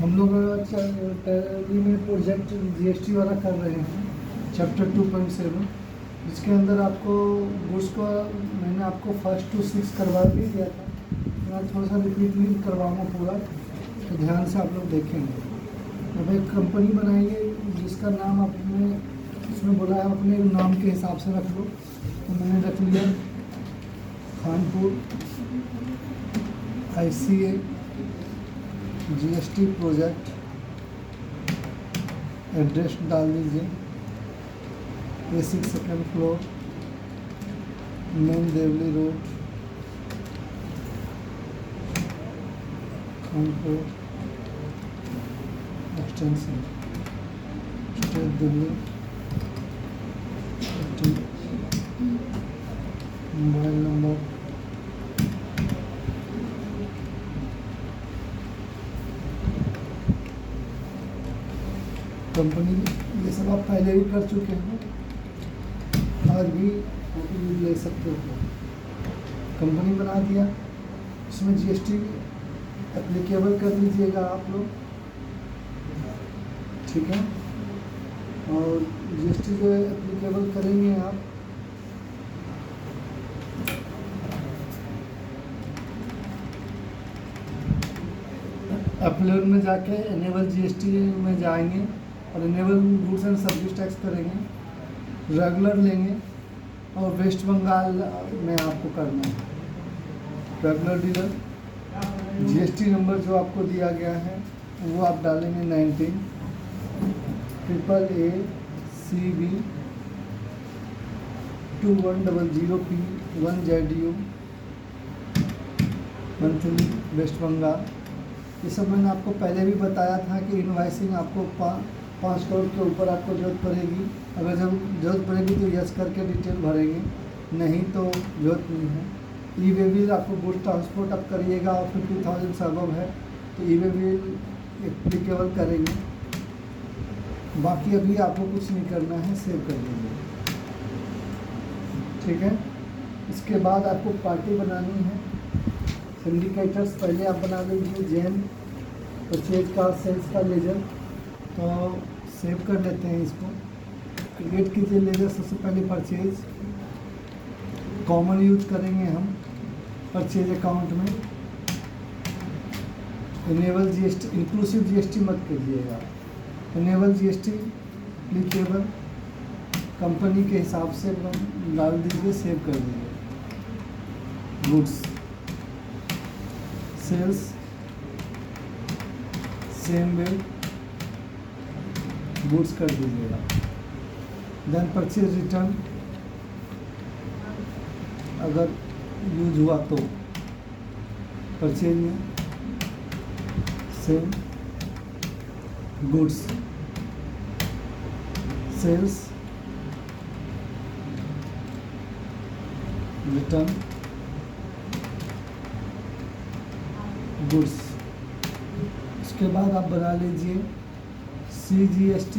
हम लोग टैली में प्रोजेक्ट जीएसटी वाला कर रहे हैं, चैप्टर 2.7, जिसके अंदर आपको गुड्स को मैंने आपको 1 to 6 करवा भी दिया था। मैं थोड़ा सा रिपीटली करवाऊँगा पूरा, तो ध्यान से आप लोग देखेंगे। अब एक कंपनी बनाएंगे जिसका नाम आपने इसमें बोला है अपने नाम के हिसाब से रख लो, तो मैंने रख लिया Khanpur ICA GST project. Address डाल दीजिए A6 second floor, main Devli road, Khanpur, extension state Delhi, mobile number, company, ये सब आप पहले ही कर चुके हैं, आज भी ले सकते हो। कंपनी बना दिया, इसमें जीएसटी एप्लीकेबल कर लीजिएगा आप लोग, ठीक है। और जीएसटी जो एप्लीकेबल करेंगे आप, अपलोड में जाके इनेबल जीएसटी में जाएंगे और enable goods and service tax करेंगे, रेगुलर लेंगे और वेस्ट बंगाल में आपको करना है रेगुलर डीलर। जीएसटी नंबर जो आपको दिया गया है वो आप डालेंगे 19 AACB 2100P1ZU monthly waste Bengal. ये सब मैंने आपको पहले भी बताया था कि इनवाइसिंग आपको 5 करोड़ के ऊपर आपको जरूरत पड़ेगी। अगर जब जरूरत पड़ेगी तो यस करके डिटेल भरेंगे, नहीं तो जरूरत नहीं है। ई वे बिल आपको गुड ट्रांसपोर्ट आप करिएगा और 50,000 से अबव है तो ई वे बिल एप्लीकेबल करेंगे। बाकी अभी आपको कुछ नहीं करना है, सेव कर दीजिए, ठीक है। इसके बाद आपको पार्टी बनानी है, सिंडिकेटर्स पहले आप बना लीजिए, जैन परचेज का सेल्स का लेजर, तो सेव कर लेते हैं इसको। क्रिएट कीजिए लेजर, सबसे पहले परचेज कॉमन यूज करेंगे हम परचेज अकाउंट में। इनेबल जीएसटी, इंक्लूसिव जीएसटी मत कीजिएगा, इनेबल जीएसटी एप्लीकेबल कंपनी के हिसाब से डाल दीजिए, सेव कर दीजिए। Goods sales same way goods कर दीजिएगा। देन परचेज रिटर्न अगर यूज हुआ तो परचेज में same goods sales return goods. उसके बाद आप बना लीजिए CGST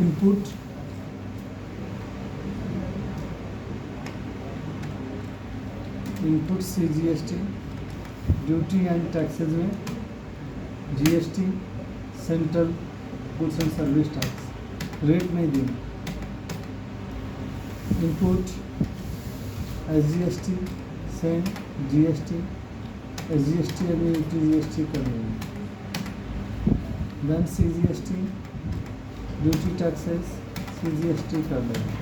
input, CGST duty and taxes में GST central goods and service tax rate नहीं देंगे। Input SGST same GST SGST अभी GST कर देंगे। Then CGST duty taxes CGST कर देंगे।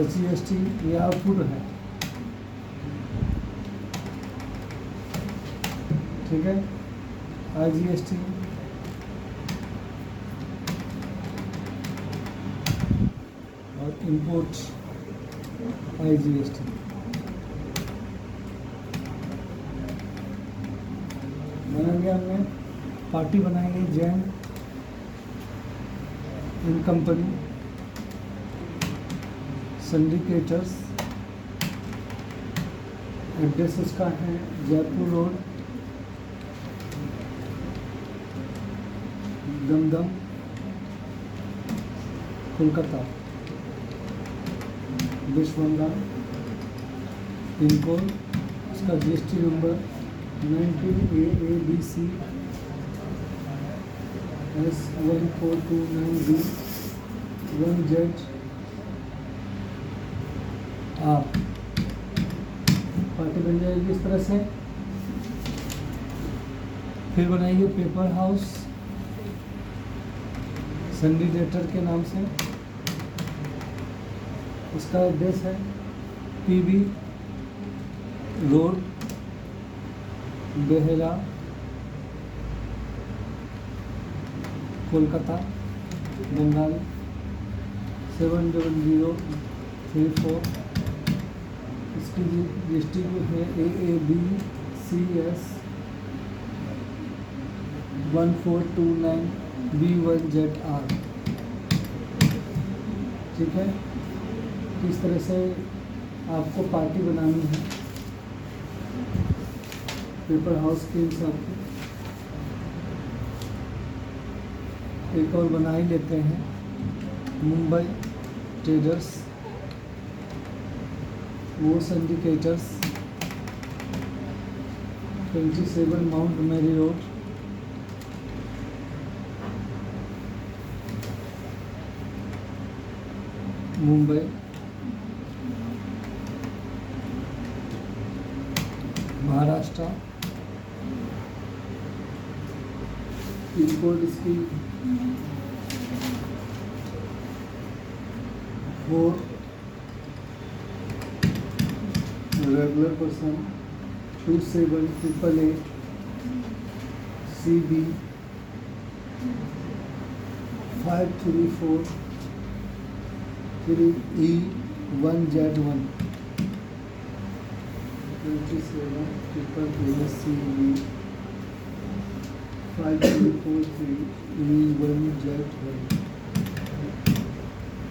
SGST ये आउटपुट है, ठीक है। IGST और इनपुट IGST। बना गया, हमने पार्टी बनाएंगे Jain and company syndicators. Address इसका है Jaipur road, Dum Dum, Kolkata, West Bengal. Pin code, इसका GST number 19A ABC S1429B 1Z आप पार्टी बन जाएगी इस तरह से। फिर बनाइए पेपर हाउस संडीडेटर के नाम से। इसका एड्रेस है PB रोड बेहरा कोलकाता बंगाल 70034। इसकी डिस्ट्रिक्ट है AABCS 1429B1ZR। ठीक है, इस तरह से आपको पार्टी बनानी है पेपर हाउस के हिसाब से। एक और बना ही लेते हैं मुंबई ट्रेडर्स वो syndicators 27 Mount Mary road Mumbai. Maharashtra pin code इसकी 4। Regular person 27888 CB 534 3E1Z1 2788 CB 534 3E1Z1।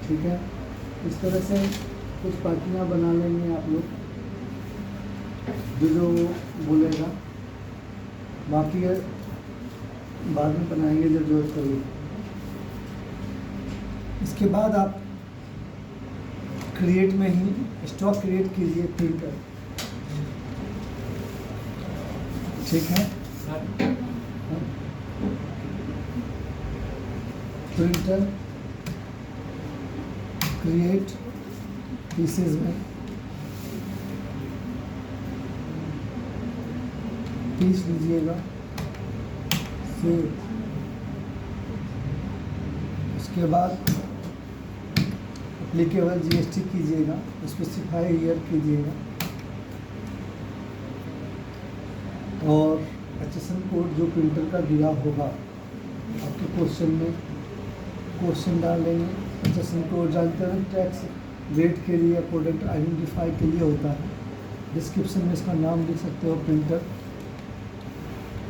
ठीक है, इस तरह से कुछ पार्टियाँ बना लेंगे आप लोग जो बोलेगा, बाकी बाद में बनाएंगे जब जरूरत पड़ेगी। इसके बाद आप क्रिएट में ही स्टॉक क्रिएट कीजिए प्रिंटर। ठीक है, प्रिंटर क्रिएट पीसेस में पीस लीजिएगा, फिर उसके बाद एप्लीकेबल GST कीजिएगा, स्पेसिफाई ईयर कीजिएगा और HSN कोड जो प्रिंटर का दिया होगा आपके क्वेश्चन में क्वेश्चन डाल लेंगे। HSN कोड जानते हैं, टैक्स रेट के लिए प्रोडक्ट आइडेंटिफाई के लिए होता है। डिस्क्रिप्शन में इसका नाम लिख सकते हो printer.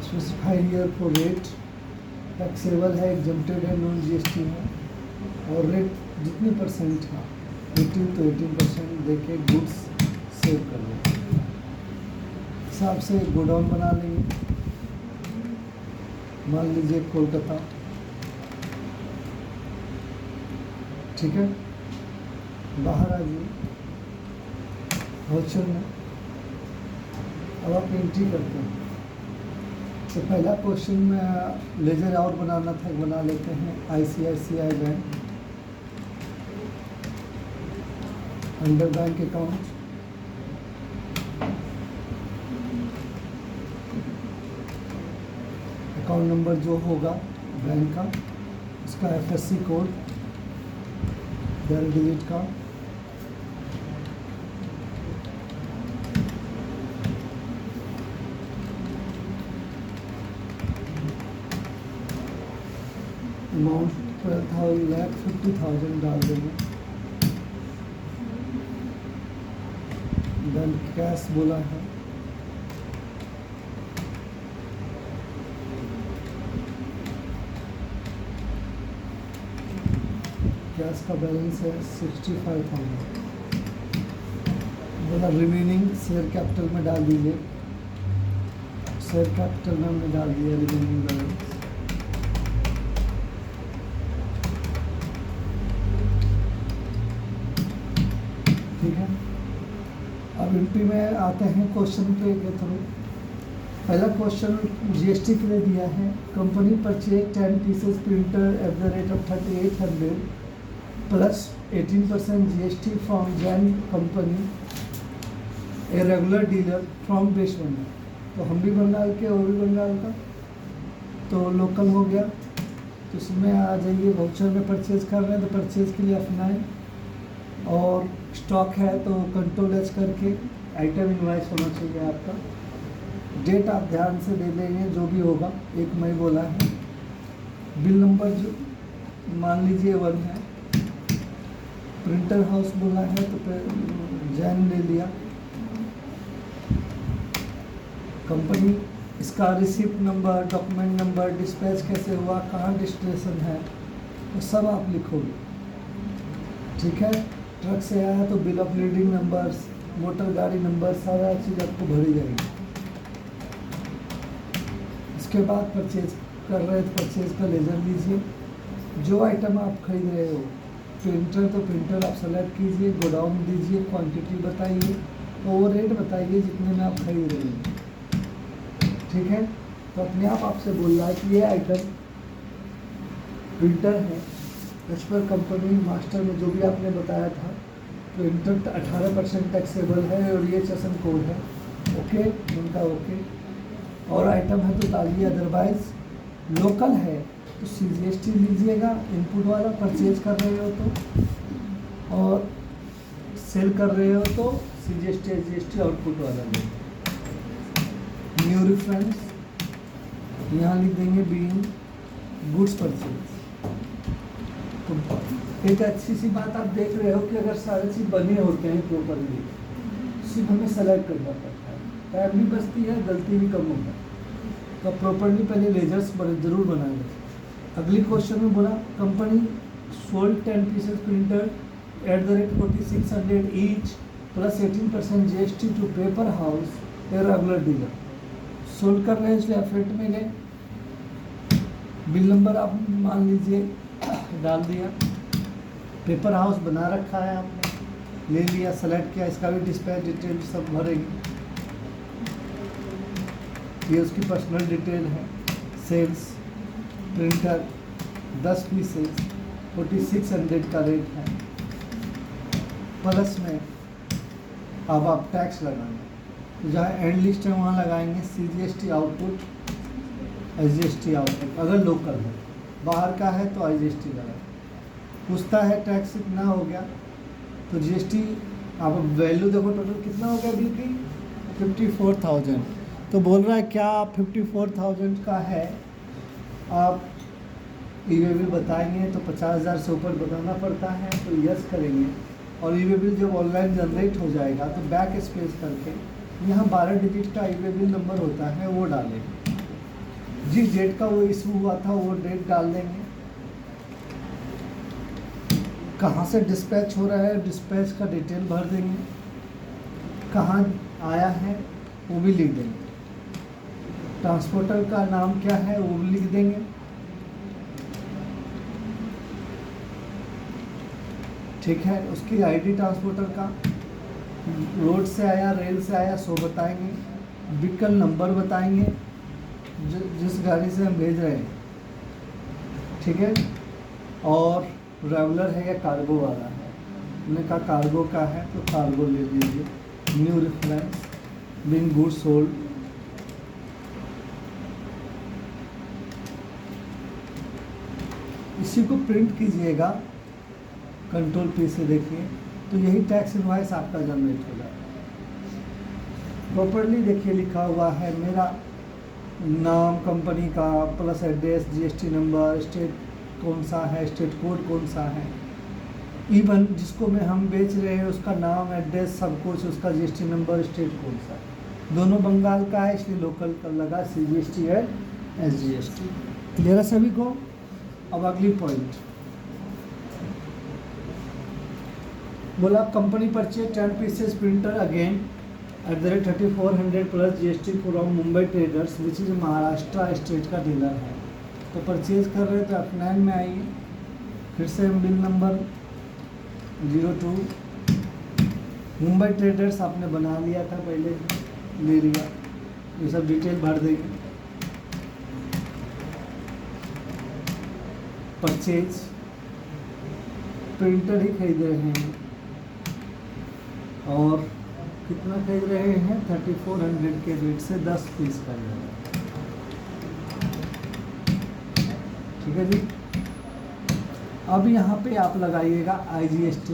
Specify year for rate taxable है, एग्जम्प्टेड है, नॉन GST है और रेट जितनी परसेंट है 18 तो 18% देके गुड्स सेव कर लें। हिसाब से गोडाउन बना लेंगे, मान लीजिए कोलकाता। ठीक है, बाहर आ जाइए होलसेल में। अब आप एंट्री करते हैं तो पहला क्वेश्चन में लेजर आउट बनाना था, बना लेते हैं ICICI bank under bank account. Account number जो होगा बैंक का, उसका FSC कोड 12 डिजिट का, अमाउंट 12,50,000 डाल देंगे। देन कैश बोला है, कैश का बैलेंस है 65,000। बोला रिमेनिंग शेयर कैपिटल में डाल दीजिए, शेयर कैपिटल में हमने डाल दिया रिमेनिंग बैलेंस। ठीक है, अब एंट्री में आते हैं क्वेश्चन पे के थ्रू। पहला क्वेश्चन जीएसटी के लिए दिया है। Company purchase 10 pieces printer at the rate of 3800 plus 18% GST from Jain company a regular dealer from West Bengal. तो हम भी बंगाल के, वो भी बंगाल का, तो लोकल हो गया। तो इसमें आ जाइए, वाउचर में परचेज कर रहे हैं तो परचेज के लिए F9 और स्टॉक है तो कंट्रोल एच करके आइटम इनवाइस होना चाहिए आपका। डेट आप ध्यान से दे लेंगे, जो भी होगा 1 मई बोला है। बिल नंबर जो मान लीजिए 1 है। प्रिंटर हाउस बोला है तो जैन ले लिया। कंपनी, इसका receipt number, document number, dispatch कैसे हुआ, कहाँ डिस्ट्रेशन है, वो सब आप लिखोगे। ठीक है। ट्रक से आया तो bill of leading numbers, motor गाड़ी नंबर, सारा चीज़ आपको भरी जाएगी। इसके बाद परचेज कर रहे हैं तो परचेज का लेजर लीजिए। जो आइटम आप खरीद रहे हो, प्रिंटर तो प्रिंटर आप सेलेक्ट कीजिए, गोडाउन दीजिए, क्वांटिटी बताइए, वो रेट बताइए जितने में आप खरीद रहे हैं। ठीक है। तो अपने आप आपसे बोल रहा है कि ये आइटम प्रिंटर है, एज पर कंपनी मास्टर में जो भी आपने बताया था, प्रिंटर 18% टैक्सेबल है और ये सेशन कोड है। ओके, उनका ओके। और आइटम है तो डालिए, अदरवाइज लोकल है तो CGST लीजिएगा इनपुट वाला, परचेज कर रहे हो तो, और सेल कर रहे हो तो CGST SGST आउटपुट वाला लीजिए। न्यू रेफरेंस यहाँ लिख देंगे बीइंग गुड्स परचेज। तो एक अच्छी सी बात आप देख रहे हो कि अगर सारे चीज़ बने होते हैं प्रॉपरली, सिर्फ हमें सेलेक्ट करना पड़ता है, टाइम भी बचती है, गलती भी कम होता है। तो प्रॉपरली पहले लेजर्स जरूर बनाएंगे। अगली क्वेश्चन में बोला company sold 10 pieces printer at the rate 4600 each plus 18% GST to paper house a regular dealer. Sold कर रहे हैं इसलिए एफेक्ट में गए। बिल नंबर आप मान लीजिए डाल दिया। पेपर हाउस बना रखा है आपने, ले लिया, सेलेक्ट किया, इसका भी डिस्पैच डिटेल सब भरेगी। ये उसकी पर्सनल डिटेल है। सेल्स प्रिंटर 10 पीसेस 4600 का रेट है। प्लस में अब आप टैक्स लगाएंगे, तो जहाँ एंड लिस्ट है वहाँ लगाएंगे CGST आउटपुट, SGST आउटपुट। अगर लोकल है, बाहर का है तो IGST लगाए। पूछता है टैक्स कितना हो गया, तो GST आप वैल्यू देखो, टोटल कितना हो गया बिल की 54,000। तो बोल रहा है क्या 54,000 का है, आप ई-वे बिल बताएंगे तो 50,000 से ऊपर बताना पड़ता है, तो यस करेंगे। और ई-वे बिल जब ऑनलाइन जनरेट हो जाएगा तो बैक स्पेस करके यहाँ 12 डिजिट का ई-वे बिल नंबर होता है, वो डालेंगे। जिस डेट का वो इशू हुआ था वो डेट डाल देंगे। कहाँ से डिस्पैच हो रहा है, डिस्पैच का डिटेल भर देंगे, कहाँ आया है वो भी लिख देंगे, ट्रांसपोर्टर का नाम क्या है वो भी लिख देंगे। ठीक है। उसकी आईडी ट्रांसपोर्टर का, रोड से आया, रेल से आया, सो बताएंगे। व्हीकल नंबर बताएंगे जिस गाड़ी से हम भेज रहे हैं। ठीक है। और रेगुलर है या कार्गो वाला है, हमने कहा कार्गो का है तो कार्गो ले लीजिए। New reference being goods sold. इसी को प्रिंट कीजिएगा, कंट्रोल P से देखिए, तो यही टैक्स इनवाइस आपका जनरेट हो जाएगा। प्रॉपरली देखिए लिखा हुआ है मेरा नाम कंपनी का, plus address, GST number, state कौन सा है, स्टेट कोड कौन सा है, इवन जिसको में हम बेच रहे हैं उसका नाम, एड्रेस, सब कुछ, उसका GST नंबर, स्टेट कौन सा है। दोनों बंगाल का है इसलिए लोकल का लगा CGST है SGST। क्लियर है सभी को। अब अगली पॉइंट बोला company purchase 10 pieces printer again eight the rate 3400 plus GST from Mumbai traders which is Maharashtra state का डीलर है। तो परचेज कर रहे तो F9 में आइए, फिर से बिल नंबर 02 मुंबई ट्रेडर्स आपने बना लिया था पहले, ले लिया। ये सब डिटेल भर देंगे। परचेज, प्रिंटर ही खरीद रहे हैं और कितना खरीद रहे हैं, 3400 के रेट से 10 पीस खरीद रहे हैं। ठीक है जी। अब यहाँ पे आप लगाइएगा IGST।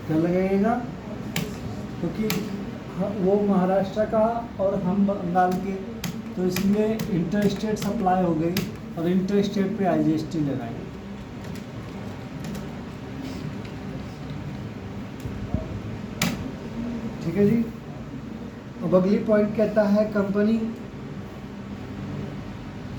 क्या लगाइएगा, क्योंकि वो महाराष्ट्र का और हम बंगाल के, तो इसलिए इंटर स्टेट सप्लाई हो गई और इंटर स्टेट पे IGST लगाएंगे। ठीक है जी। अब अगली पॉइंट कहता है company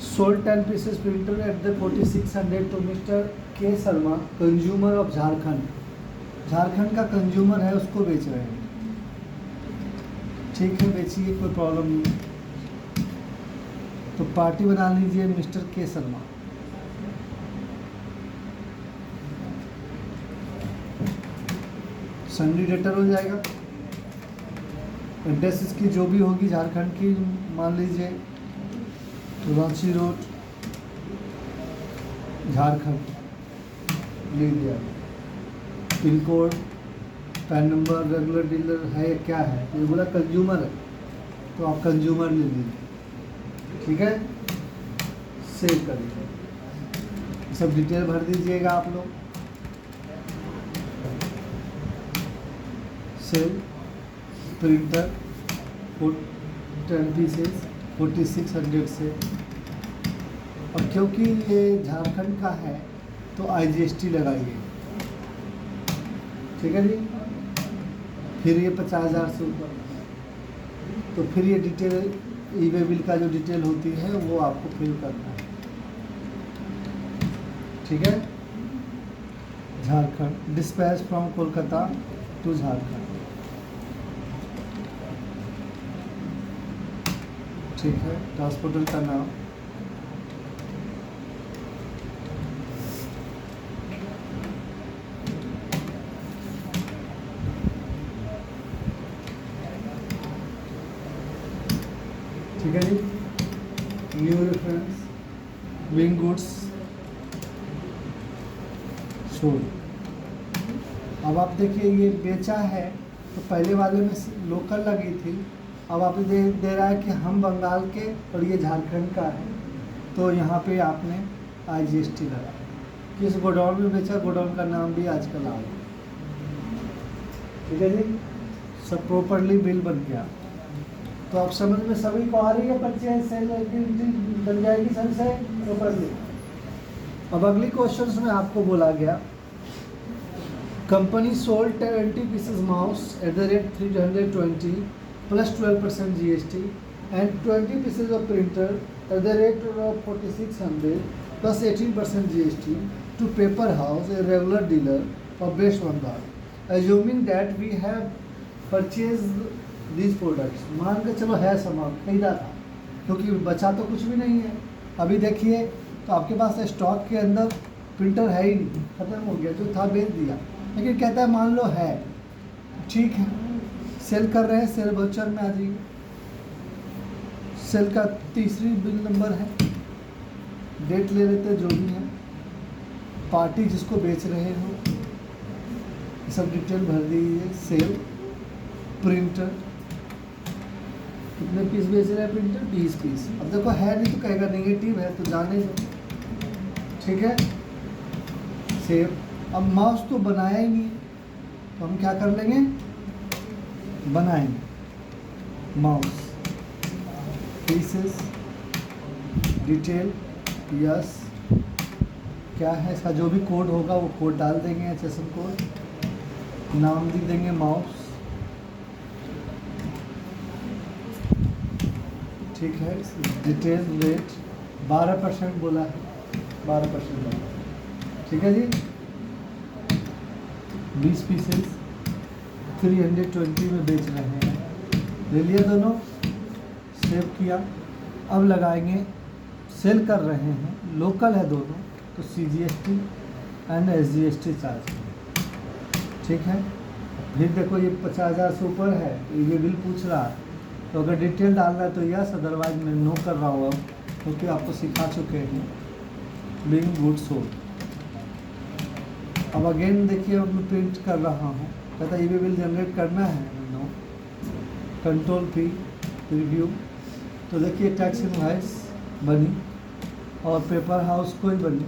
sold 10 pieces printer at the 4600 to mister K Sharma, consumer of Jharkhand. Jharkhand का कंज्यूमर है, उसको बेच रहे हैं। ठीक है, बेचिए, कोई प्रॉब्लम नहीं। तो पार्टी बना लीजिए mister K Sharma. Sunny debtor हो जाएगा। एड्रेस इसकी जो भी होगी झारखंड की, मान लीजिए रांची रोड झारखंड ले लिया। Pin code, pan number, regular dealer है क्या है, ये बोला कंज्यूमर है तो आप कंज्यूमर ले लीजिए। ठीक है, सेव कर दीजिए। सब डिटेल भर दीजिएगा आप लोग। सेल प्रिंटर 10 पीसेस 4600 से, और क्योंकि ये झारखंड का है तो IGST लगाइए। ठीक है जी। फिर ये 50,000 से ऊपर, तो फिर ये डिटेल ई-वे बिल का जो डिटेल होती है वो आपको फिल करना है। ठीक है। Jharkhand, dispatch from Kolkata to Jharkhand. ठीक है, ट्रांसपोर्टर का नाम, ठीक है जी। New reference, wing goods sold. अब आप देखिए ये बेचा है, तो पहले वाले में लोकल लगी थी, अब आप दे रहा है कि हम बंगाल के और ये झारखंड का है, तो यहाँ पे आपने IGST लगा। किस गोडाउन में बेचा, गोडाउन का नाम भी आजकल आ गया। ठीक है जी, सब प्रॉपरली बिल बन गया। तो आप समझ में सभी को आ रही है, परचेज सेल बन जाएगी सर से प्रॉपरली। अब अगली क्वेश्चन में आपको बोला गया company sold 20 pieces mouse eight the rate 320 plus 12% GST and 20 pieces of printer at the rate of 4600 plus 18% GST to Paper House, a regular dealer of West Bengal, assuming that we have purchased these products। मान के चलो है सामान खरीदा था, क्योंकि बचा तो कुछ भी नहीं है। अभी देखिए तो आपके पास स्टॉक के अंदर प्रिंटर है ही नहीं, ख़त्म हो गया, जो था बेच दिया। लेकिन कहता है मान लो है, ठीक है, सेल कर रहे हैं, सेल वाउचर में आ जाइए। सेल का तीसरी बिल नंबर है, डेट ले लेते हैं जो भी है, पार्टी जिसको बेच रहे हो, सब डिटेल भर दीजिए। सेल प्रिंटर, कितने पीस बेच रहे हैं प्रिंटर, 20 पीस। अब देखो है नहीं तो कहेगा नेगेटिव है, तो जाने दो। ठीक है, सेव। अब माउस तो बनाया ही नहीं, तो हम क्या कर लेंगे, बनाएंगे माउस पीसेस, डिटेल, यस, क्या है इसका जो भी कोड होगा वो कोड डाल देंगे, HSN कोड, नाम भी देंगे माउस। ठीक है, डिटेल रेट 12% बोला है, 12%। ठीक है जी। 20 पीसेस 320 में बेच रहे हैं, ले लिया दोनों, सेव किया। अब लगाएंगे, सेल कर रहे हैं, लोकल है दोनों, तो CGST एंड SGST चार्ज। ठीक है। फिर देखो ये 50,000 से ऊपर है, ये बिल पूछ रहा है, तो अगर डिटेल डालना है तो यस, अदरवाइज मैं नो कर रहा हूँ अब, क्योंकि आपको सिखा चुके हैं बीइंग गुड सोल्ड। अब अगेन देखिए, अब मैं प्रिंट कर रहा हूँ, कहता है ईबे बिल जनरेट करना है, नो, कंट्रोल पी रिव्यू। तो देखिए टैक्स इनवॉइस बनी और पेपर हाउस कोई बनी।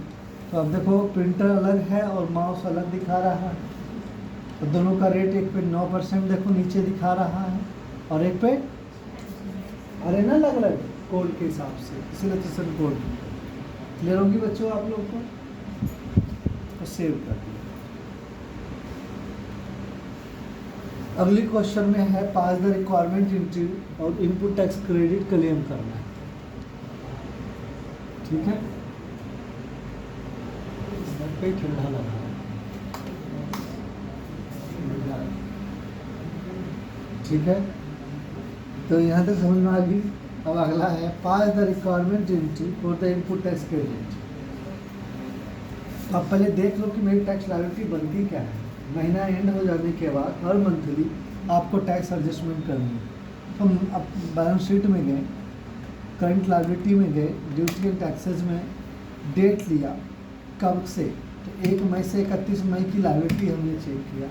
तो अब देखो प्रिंटर अलग है और माउस अलग दिखा रहा है, तो दोनों का रेट, एक पे 9% देखो नीचे दिखा रहा है और एक पे अरे ना अलग अलग कोड के हिसाब से, इसीलिए तीसरा कोड क्लियर होगी बच्चों आप लोग को। तो सेव कर दिया। अगली क्वेश्चन में है पास द रिक्वायरमेंट एंट्री और इनपुट टैक्स क्रेडिट क्लेम करना है, ठीक है। पे ठंडा लगा है, ठीक है। तो यहाँ तक समझ में आ गई। अब अगला है pass the requirement entry for the input tax credit. अब पहले देख लो कि मेरी टैक्स लायबिलिटी बनती क्या है। महीना एंड हो जाने के बाद हर मंथली आपको टैक्स एडजस्टमेंट करनी है। तो हम अब बैलेंस शीट में गए, करंट लायबिलिटी में गए, ड्यूटी एंड टैक्सेस में डेट लिया कब से, तो 1 मई से 31 मई की लायबिलिटी हमने चेक किया।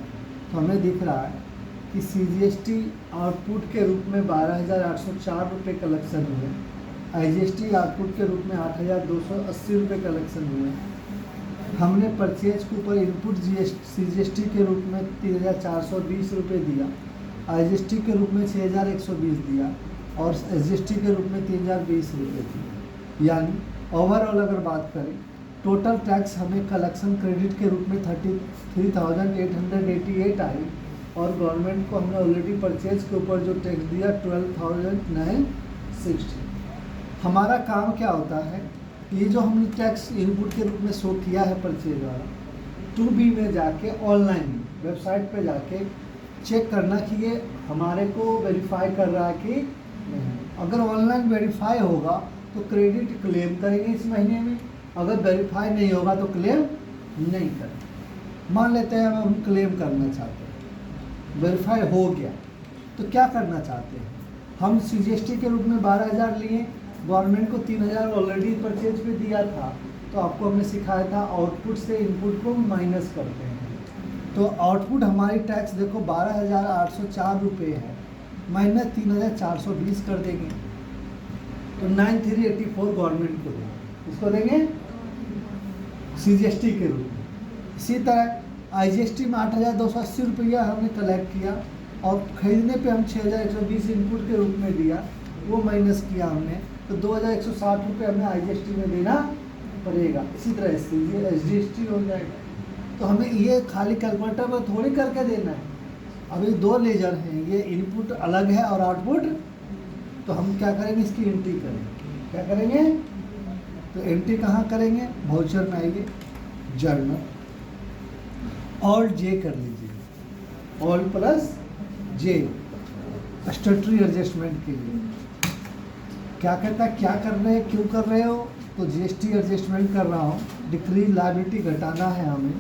तो हमें दिख रहा है कि CGST आउटपुट के रूप में 12,804 रुपये कलेक्शन हुए, IGST आउटपुट के रूप में 8,280 रुपये कलेक्शन हुए। हमने परचेज के ऊपर इनपुट CGST के रूप में 3,420 रुपये दिया, IGST के रूप में 6,120 दिया और SGST के रूप में 3,020 रुपये दिए। यानी ओवरऑल अगर बात करें, टोटल टैक्स हमें कलेक्शन क्रेडिट के रूप में 33,888 आई और गवर्नमेंट को हमने ऑलरेडी परचेज के ऊपर जो टैक्स दिया 12,960। हमारा काम क्या होता है, ये जो हमने टैक्स इनपुट के रूप में शो किया है परचेज वाला, 2B में जाके ऑनलाइन वेबसाइट पे जाके चेक करना कि ये हमारे को वेरीफाई कर रहा है कि नहीं। अगर ऑनलाइन वेरीफाई होगा तो क्रेडिट क्लेम करेंगे इस महीने में, अगर वेरीफाई नहीं होगा तो क्लेम नहीं करेंगे। मान लेते हैं हम क्लेम करना चाहते हैं, वेरीफाई हो गया, तो क्या करना चाहते हैं हम, CGST के रूप में 12,000 लिए, गवर्नमेंट को 3,000 ऑलरेडी परचेज पे दिया था, तो आपको हमने सिखाया था आउटपुट से इनपुट को माइनस करते हैं। तो आउटपुट हमारी टैक्स देखो 12,804 रुपये है, माइनस 3,420 कर देंगे, तो 9,384 गवर्नमेंट को देंगे, इसको देंगे CGST के रूप में। इसी तरह IGST में 8,280 रुपया हमने कलेक्ट किया और खरीदने पे हम 6,120 इनपुट के रूप में दिया, वो माइनस किया हमने, तो 2,160 रुपये हमें IGST में देना पड़ेगा। इसी तरह SGST हो जाएगा। तो हमें ये खाली कैलकुलेटर पर थोड़ी करके देना है। अभी 2 लेजर हैं, ये इनपुट अलग है और आउटपुट, तो हम क्या करेंगे, इसकी एंट्री करेंगे। क्या करेंगे, तो एंट्री कहाँ करेंगे, वाउचर में आइए, जर्नल, ऑल्ट J कर लीजिए, alt plus J, statutory adjustment के लिए। क्या कहता है, क्या कर रहे हैं, क्यों कर रहे हो, तो GST एडजस्टमेंट कर रहा हूँ, डिक्रीज लायबिलिटी घटाना है हमें,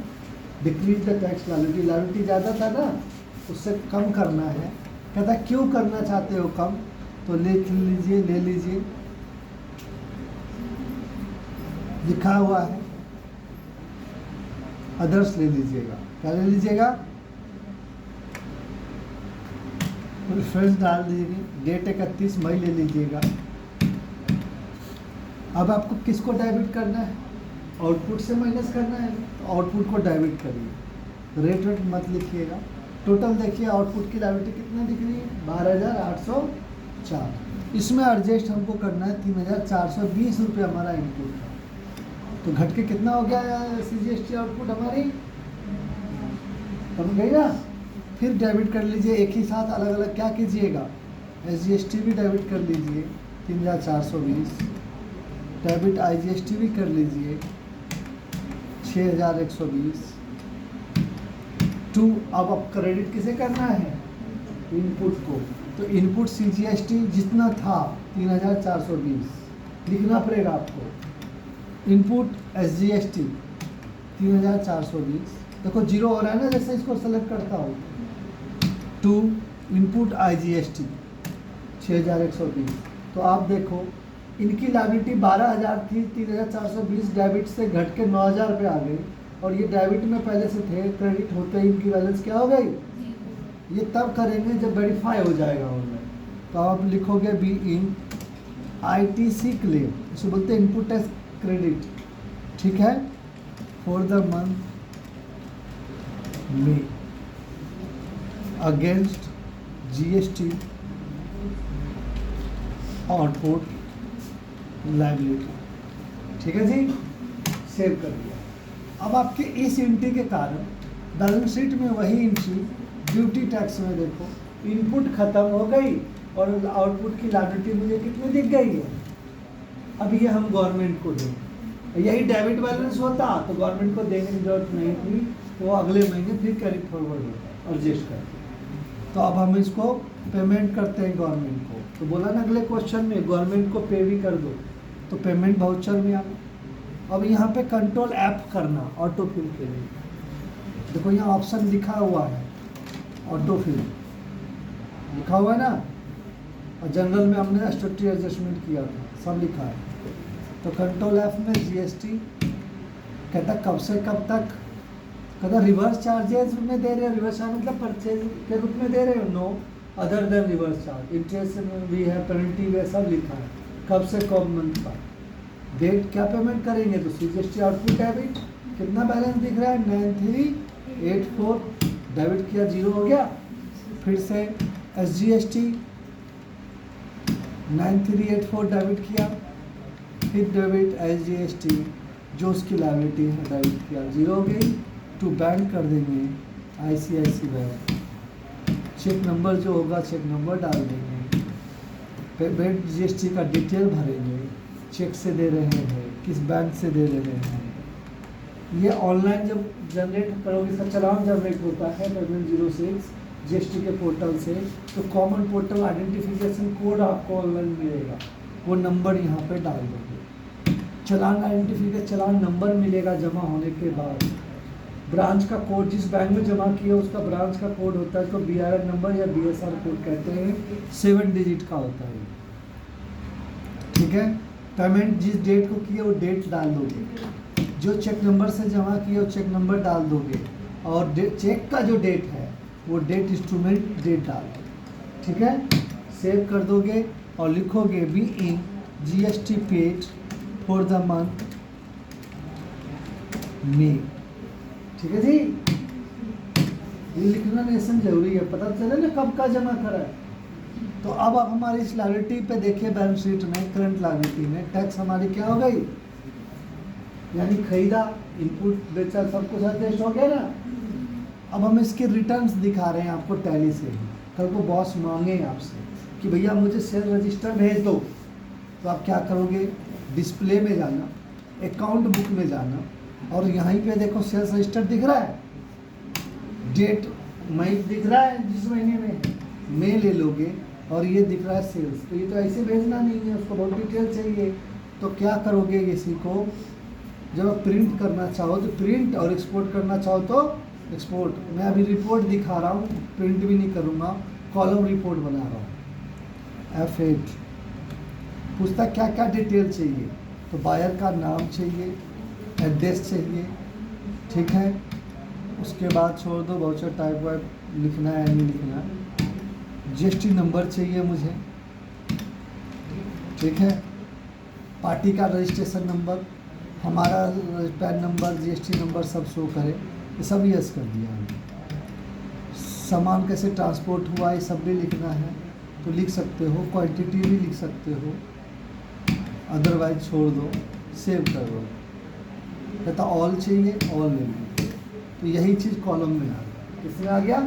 decrease the tax liability, liability ज़्यादा था ना, उससे कम करना है। कहता है क्यों करना चाहते हो कम, तो लिख लीजिए, ले लीजिए, लिखा हुआ है, अदर्स ले लीजिएगा। क्या ले लीजिएगा, रेफरेंस डाल दीजिए, डेट 31 मई ले लीजिएगा। अब आपको किसको डेबिट करना है, आउटपुट से माइनस करना है, तो आउटपुट को डेबिट करिए, रेट मत लिखिएगा। टोटल देखिए आउटपुट की लायबिलिटी कितना दिख रही है, 12,804। इसमें एडजस्ट हमको करना है 3,420 रुपये हमारा इनपुट था, तो घट के कितना हो गया CGST आउटपुट हमारी, समझ गई ना। फिर डेबिट कर लीजिए, एक ही साथ अलग अलग क्या कीजिएगा, SGST भी डेबिट कर लीजिए 3,420, डेबिट IGST भी कर लीजिए 6,120। अब क्रेडिट किसे करना है, इनपुट को, तो इनपुट CGST जितना था 3,420 लिखना पड़ेगा आपको, इनपुट SGST 3,420, देखो जीरो हो रहा है ना, जैसे इसको सेलेक्ट करता हूँ, टू इनपुट IGST 6120। तो आप देखो इनकी लायबिलिटी 12,000 थी, 3,420 डेबिट से घट के 9,000 पे आ गई, और ये डेबिट में पहले से थे, क्रेडिट होते ही इनकी बैलेंस क्या हो गई। ये तब करेंगे जब वेरीफाई हो जाएगा ऑनलाइन। तो आप लिखोगे बी इन ITC क्लेम, इसे बोलते हैं इनपुट टैक्स क्रेडिट, ठीक है, फॉर द मंथ में अगेंस्ट GST आउटपुट लायबिलिटी, ठीक है जी, सेव कर दिया। अब आपके इस एंट्री के कारण बैलेंस शीट में वही एंट्री ड्यूटी टैक्स में देखो इनपुट खत्म हो गई और आउटपुट की लायबिलिटी मुझे कितनी दिख गई है। अब ये हम गवर्नमेंट को दें, यही डेबिट बैलेंस होता तो गवर्नमेंट को देने की जरूरत नहीं थी, तो वो अगले महीने फिर कैरी फॉरवर्ड होता एडजस्ट करके। तो अब हम इसको पेमेंट करते हैं गवर्नमेंट को, तो बोला ना अगले क्वेश्चन में गवर्नमेंट को पे भी कर दो, तो पेमेंट वाउचर में आना। अब यहाँ पे कंट्रोल F करना ऑटो फिल के लिए, देखो यहाँ ऑप्शन लिखा हुआ है ऑटो फिल लिखा हुआ है ना, और जनरल में हमने स्टैट्यूटरी एडजस्टमेंट किया था, सब लिखा है। तो कंट्रोल F में GST कहता कब से कब तक, कहता रिवर्स चार्जेस में दे रहे हो, रिवर्स चार्ज मतलब परचेज के रूप में दे रहे हो, no other than reverse charge, interest भी है, पेनल्टी भी है, सब लिखा है। कब से कब मंथ का, डेट क्या पेमेंट करेंगे, तो GST आउटपुट डेबिट, कितना बैलेंस दिख रहा है 9384, डेबिट किया 0 हो गया, फिर से SGST 9384 डेबिट किया, फिर डेबिट SGST जो उसकी लायबिलिटी है डेबिट किया 0 हो गई। टू बैंक कर देंगे ICICI बैंक, चेक नंबर जो होगा चेक नंबर डाल देंगे, पेमेंट GST का डिटेल भरेंगे, चेक से दे रहे हैं, किस बैंक से दे रहे हैं। ये ऑनलाइन जब जनरेट करोगे, इसका चालान जनरेट होता है पेमेंट 06 GST के पोर्टल से, तो कॉमन पोर्टल आइडेंटिफिकेशन कोड आपको ऑनलाइन मिलेगा, वो नंबर यहाँ पे डाल दोगे। चालान आइडेंटिफिकेशन चालान नंबर मिलेगा जमा होने के बाद, ब्रांच का कोड जिस बैंक में जमा किया उसका ब्रांच का कोड होता है, तो BRN नंबर या BSR कोड कहते हैं, 7 डिजिट का होता है, ठीक है। पेमेंट जिस डेट को किए वो डेट डाल दोगे, जो चेक नंबर से जमा किए वो चेक नंबर डाल दोगे, और चेक का जो डेट है वो डेट इंस्ट्रूमेंट डेट डाल दोगे, ठीक है। सेव कर दोगे और लिखोगे be in GST paid for the month में, ठीक है जी। ये लिखना नेशन जरूरी है, पता चले ना कब का जमा करा है। तो अब आप हमारी इस लायबिलिटी पे देखिए, बैलेंस शीट में करंट लायबिलिटी में टैक्स हमारी क्या हो गई, यानी खरीदा, इनपुट, बेचा, सब कुछ एडजस्ट हो गया ना। अब हम इसके रिटर्न्स दिखा रहे हैं आपको टैली से ही, कल को बॉस मांगे आपसे कि भैया मुझे सेल रजिस्टर भेज दो, तो आप क्या करोगे, डिस्प्ले में जाना, अकाउंट बुक में जाना, और यहीं पे देखो सेल्स रजिस्टर दिख रहा है, डेट मई दिख रहा है, जिस महीने में मई ले लोगे, और ये दिख रहा है सेल्स, तो ये तो ऐसे भेजना नहीं है, उसको बहुत डिटेल चाहिए। तो क्या करोगे, इसी को जब आप प्रिंट करना चाहो तो प्रिंट, और एक्सपोर्ट करना चाहो तो एक्सपोर्ट। मैं अभी रिपोर्ट दिखा रहा हूँ, प्रिंट भी नहीं करूँगा, कॉलम रिपोर्ट बना रहा हूँ। F8 पूछता क्या क्या डिटेल चाहिए, तो बायर का नाम चाहिए, एड्रेस चाहिए, ठीक है। उसके बाद छोड़ दो वाउचर टाइप वाइप लिखना है नहीं लिखना है, GST नंबर चाहिए मुझे, ठीक है। पार्टी का रजिस्ट्रेशन नंबर, हमारा पैन नंबर, GST नंबर सब शो करे, ये सब यस कर दिया हमने। सामान कैसे ट्रांसपोर्ट हुआ ये सब भी लिखना है, तो लिख सकते हो, क्वांटिटी भी लिख सकते हो, अदरवाइज छोड़ दो, सेव कर दो। कहता ऑल चाहिए, ऑल ले लो, तो यही चीज़ कॉलम में आ गया। किसमें आ गया,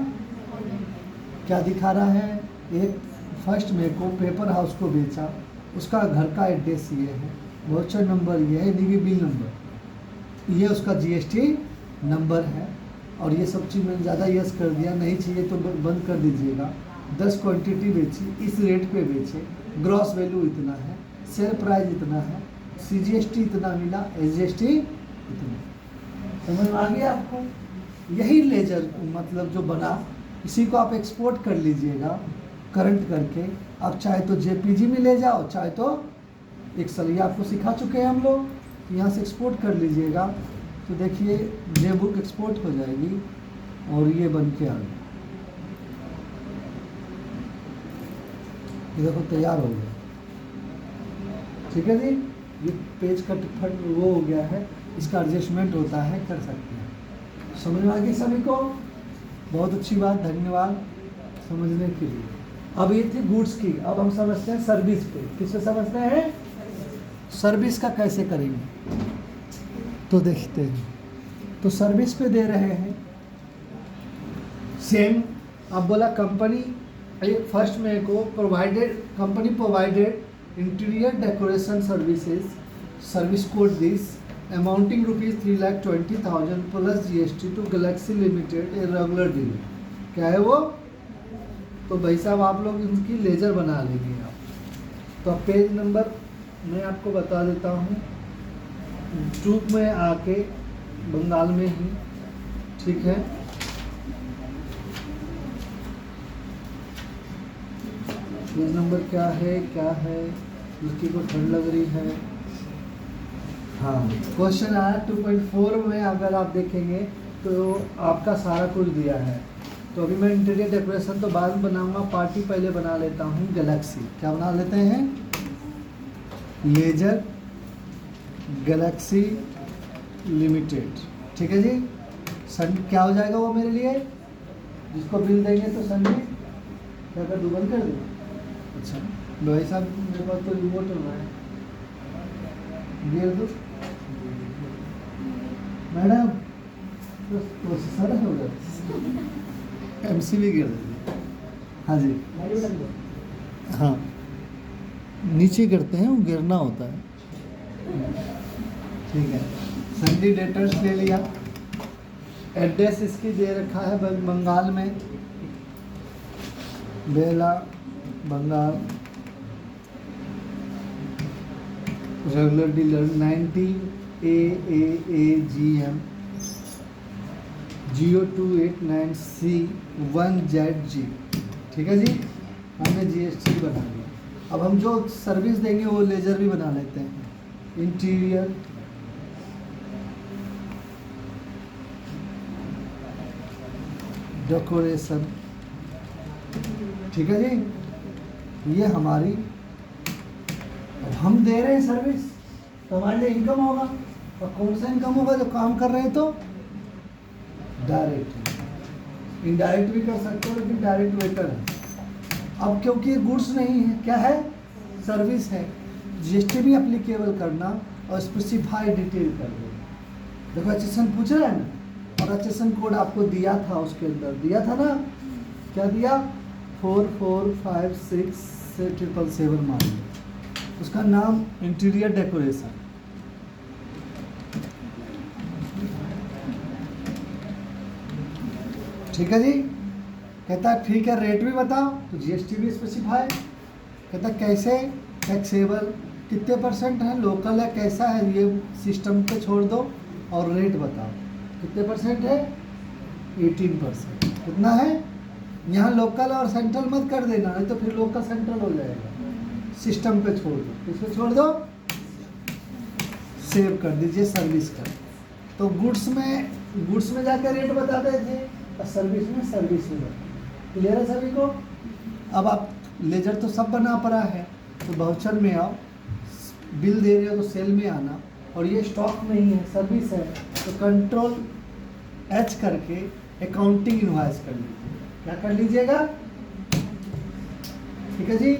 क्या दिखा रहा है, एक फर्स्ट में को पेपर हाउस को बेचा, उसका घर का एड्रेस ये है, वाउचर नंबर ये है, यानी कि बिल नंबर, ये उसका GST नंबर है, और ये सब चीज़ मैंने ज़्यादा यस कर दिया, नहीं चाहिए तो बंद कर दीजिएगा। 10 क्वांटिटी बेची, इस रेट पे बेचे, ग्रॉस वैल्यू इतना है, सेल प्राइस इतना है, CGST इतना मिला, SGST इतना। समझ में आ गया आपको। यही लेजर मतलब जो बना, इसी को आप एक्सपोर्ट कर लीजिएगा, करंट करके आप चाहे तो जेपीजी में ले जाओ, चाहे तो एक्सेल, ये आपको सिखा चुके हैं हम लोग। यहाँ से एक्सपोर्ट कर लीजिएगा तो देखिए ये बुक एक्सपोर्ट हो जाएगी और ये बन के आ गया, ये देखो तैयार हो गया। ठीक है जी, ये पेज का फट वो हो गया है, इसका एडजस्टमेंट होता है, कर सकते हैं। समझ में आ गई सभी को? बहुत अच्छी बात, धन्यवाद समझने के लिए। अब ये थी गुड्स की, अब हम समझते हैं सर्विस पे। किस पे समझते हैं? सर्विस का कैसे करेंगे तो देखते हैं। तो सर्विस पे दे रहे हैं सेम, अब बोला कंपनी फर्स्ट में को provided, company provided interior decoration services, service code this amounting ₹3,20,000 plus GST to galaxy limited a regular deal. क्या है वो? तो भाई साहब आप लोग इनकी लेजर बना लेंगे आप। तो पेज नंबर मैं आपको बता देता हूँ, ट्रूप में आके बंगाल में ही, ठीक है। पेज नंबर क्या है, क्या है, लड़की को ठंड लग रही है। हाँ, क्वेश्चन आया 2.4 में, अगर आप देखेंगे तो आपका सारा कुछ दिया है। तो अभी मैं इंटीरियर डेकोरेशन तो बाद में बनाऊंगा, पार्टी पहले बना लेता हूँ। गैलेक्सी क्या बना लेते हैं? लेजर गैलेक्सी लिमिटेड, ठीक है जी। सन क्या हो जाएगा वो मेरे लिए, जिसको बिल देंगे तो सन में क्या कर दूँ, बंद कर दूँ? अच्छा भाई साहब मेरे पास तो रिमोट होना है, गिर दो मैडम, तो सर होगा MCB गिर दीजिए। हाँ जी, हाँ नीचे करते हैं, वो गिरना होता है। ठीक है, संडी डेटर्स ले लिया, एड्रेस इसकी दे रखा है बंगाल में, Bela Bengal, regular dealer 90 AAAGM 0289C 1ZG। ठीक है जी, हमने GST बना लिया। अब हम जो सर्विस देंगे वो लेजर भी बना लेते हैं। इंटीरियर डेकोरेशन, ठीक है जी, ये हमारी, अब हम दे रहे हैं सर्विस तो हमारे लिए इनकम होगा। और कौन सा इनकम होगा? जो काम कर रहे हैं तो डायरेक्ट, इनडायरेक्ट भी कर सकते हो, लेकिन डायरेक्ट बेटर है। अब क्योंकि ये गुड्स नहीं है, क्या है? सर्विस है, GST भी अप्लीकेबल करना और स्पेसिफाई डिटेल कर दो। देखो HSN पूछ रहा है ना, और HSN कोड आपको दिया था, उसके अंदर दिया था ना, क्या दिया? 4456 से 777 मान लो, उसका नाम इंटीरियर डेकोरेशन। ठीक है जी, कहता है ठीक है, रेट भी बताओ, तो GST भी स्पेसिफाई। कहता है कैसे, टैक्सेबल कितने % है, लोकल है, कैसा है, ये सिस्टम पे छोड़ दो, और रेट बताओ कितने % है, 18%। कितना है? यहाँ लोकल और सेंट्रल मत कर देना, नहीं तो फिर लोकल सेंट्रल हो जाएगा। सिस्टम पे छोड़ दो, इसको छोड़ दो, सेव कर दीजिए सर्विस का। तो गुड्स में जाकर रेट बता देते, और सर्विस में क्लियर है सभी को? अब आप लेजर तो सब बना पड़ा है, तो वाउचर में आओ, बिल दे रहे हो तो सेल में आना, और ये स्टॉक में ही है, सर्विस है, तो कंट्रोल H करके अकाउंटिंग इनवॉइस कर लीजिए। क्या कर लीजिएगा? ठीक है जी,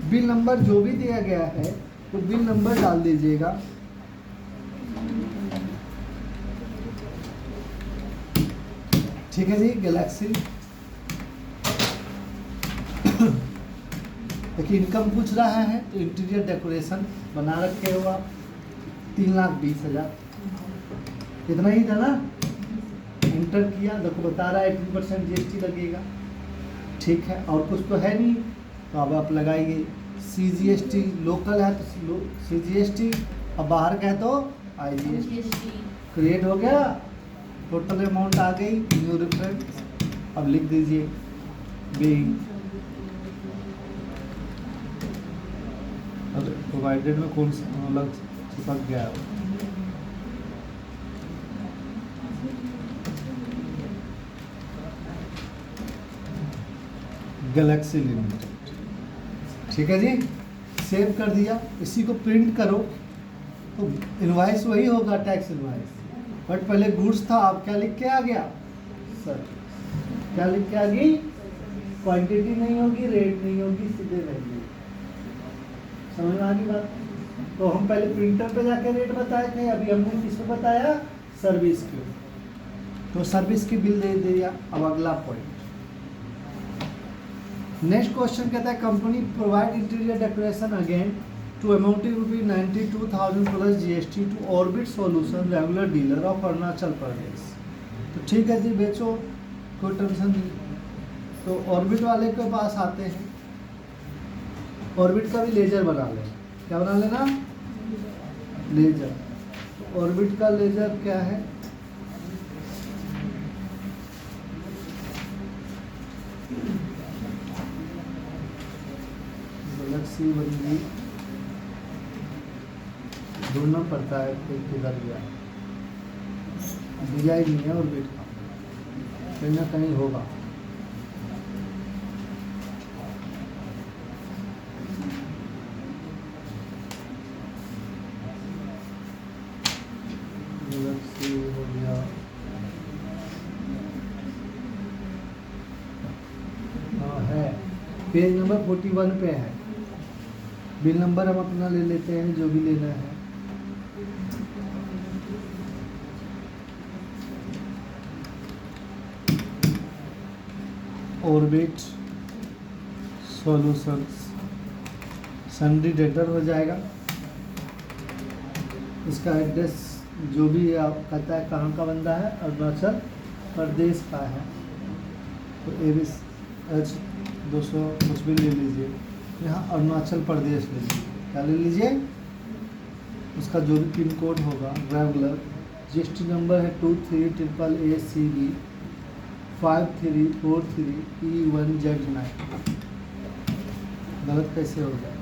बिल नंबर जो भी दिया गया है तो बिल नंबर डाल दीजिएगा। ठीक है जी, गैलेक्सी देखिए इनकम पूछ रहा है, तो इंटीरियर डेकोरेशन बना रखे हो आप, 3,20,000, इतना ही था ना। इंटर किया, देखो बता रहा है 18% GST लगेगा। ठीक है, और कुछ तो है नहीं, तो अब आप लगाइए CGST, लोकल है तो CGST, अब बाहर का है तो IGST। क्रिएट हो गया, टोटल अमाउंट आ गई, न्यू रेफरेंस। अब लिख दीजिए बिल और प्रोवाइडेड में कौन सा अलग चिपक गया है? Galaxy limited. ठीक है जी, सेव कर दिया। इसी को प्रिंट करो तो इनवाइस वही होगा, टैक्स इनवाइस, बट पहले गुड्स था, अब क्या लिख के आ गया सर? क्या लिख के आ गई? क्वांटिटी नहीं होगी, रेट नहीं होगी, सीधे वैल्यू। समझ में आ गई बात? तो हम पहले प्रिंटर पे जाके रेट बताए थे, अभी हमने किस पे बताया? सर्विस के। तो सर्विस की बिल दे दिया। अब अगला पॉइंट, नेक्स्ट क्वेश्चन कहता है company provide interior decoration again to amounting ₹92,000 plus GST to orbit solution regular dealer of Arunachal Pradesh. तो ठीक है जी, बेचो, कोई टेंशन नहीं। तो ऑर्बिट वाले के पास आते हैं, ऑर्बिट का भी लेजर बना लेना। क्या बना लेना? लेजर। तो ऑर्बिट का लेजर क्या है? गैलेक्सी बंदी ढूंढना पड़ता है कि किधर गया, दिया ही नहीं है ऑर्बिट का, कहीं ना कहीं होगा। गैलेक्सी हो गया, हाँ है, पेज नंबर 41 पे है। बिल नंबर हम अपना ले लेते हैं, जो भी लेना है। ऑर्बिट सॉल्यूशंस, सन्ड्री डेटर हो जाएगा। इसका एड्रेस जो भी आप कहता है कहाँ का बंदा है, अरुणाचल प्रदेश का है। तो ABH 200 कुछ भी ले लीजिए, यहाँ अरुणाचल प्रदेश ले लीजिए। क्या ले लीजिए? उसका जो भी पिन कोड होगा रेगुलर। GST नंबर है 23AACB 5343E1Z9। गलत कैसे हो गया?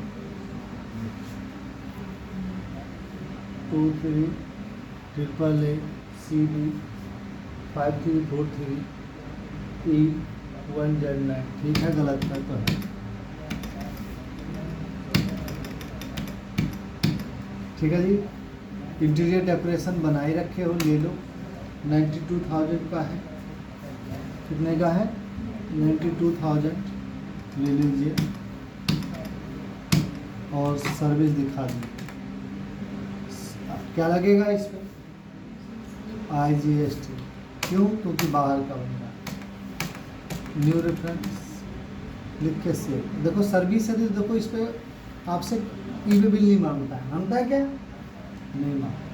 23AACB 5343E1Z9। ठीक है, गलत है तो है। ठीक है जी, इंटीरियर डेकोरेशन बनाए रखे हो, ले लो। 92,000 का है। कितने का है? 92,000 ले लीजिए और सर्विस दिखा दीजिए। क्या लगेगा इस पर? IGST। क्यों? क्योंकि बाहर का बंदा। न्यू रेफरेंस लिख के सेव। देखो सर्विस है तो देखो इस पर आपसे ई-वे बिल नहीं मांगता है, मांगता है क्या? नहीं मांगता।